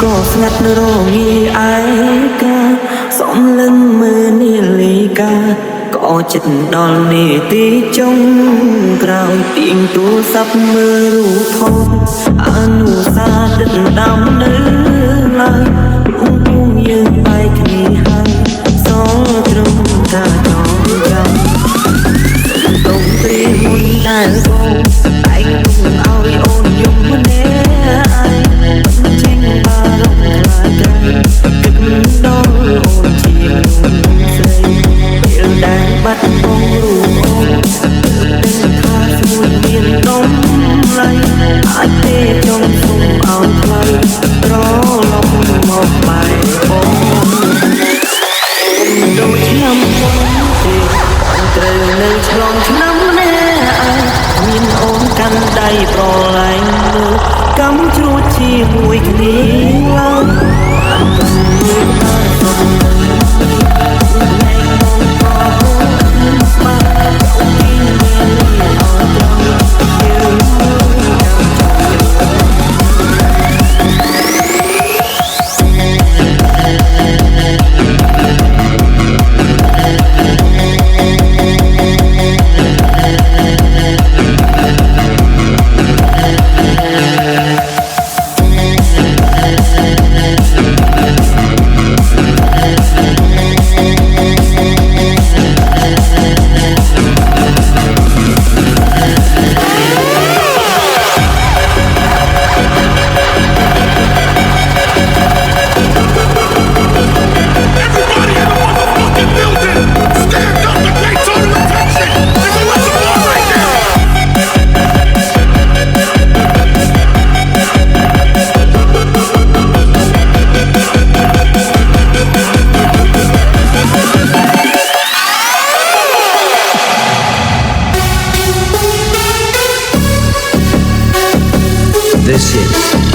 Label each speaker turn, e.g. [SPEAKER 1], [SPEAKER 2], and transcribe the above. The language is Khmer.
[SPEAKER 1] ក៏ស្ងាត់រងាឯកាសំលឹងមើលនាឡិកាក៏ចិត្តដល់នាទីចុងក្រោយទៀងទូរស័ព្ទមើលរូបថតអនុសាសន៍ដិតដាំនៅឡើយពុំយើងបែកគ្នាហើយសល់ត្រឹមថាចង់ចាំតុងព្រីមុនដែលបងតែងទុំឲ្យអូនយំម្នាក់ឯងមិនចេញបារម្ភខ្លាចតែគិតដល់អូនជាស្រីពេលដែលបាត់បង់រូបអូនដឹងថាស្មួយមានតម្លៃអាចទេចង់សុំឲ្យថ្លៃត្រឡប់មកបែកបងដូចឆ្នាំមុនទេត្រូវនៅឆ្លងឆ្នាំម្នាក់ឯងមានអូនកាន់ដៃប្រឡែងមើលកំជ្រួតជាមួយគ្នាឡើងអត់ទៅមួយបានសុំលែងមកក៏បានអូនមានអត់ត្រង់យើង
[SPEAKER 2] This is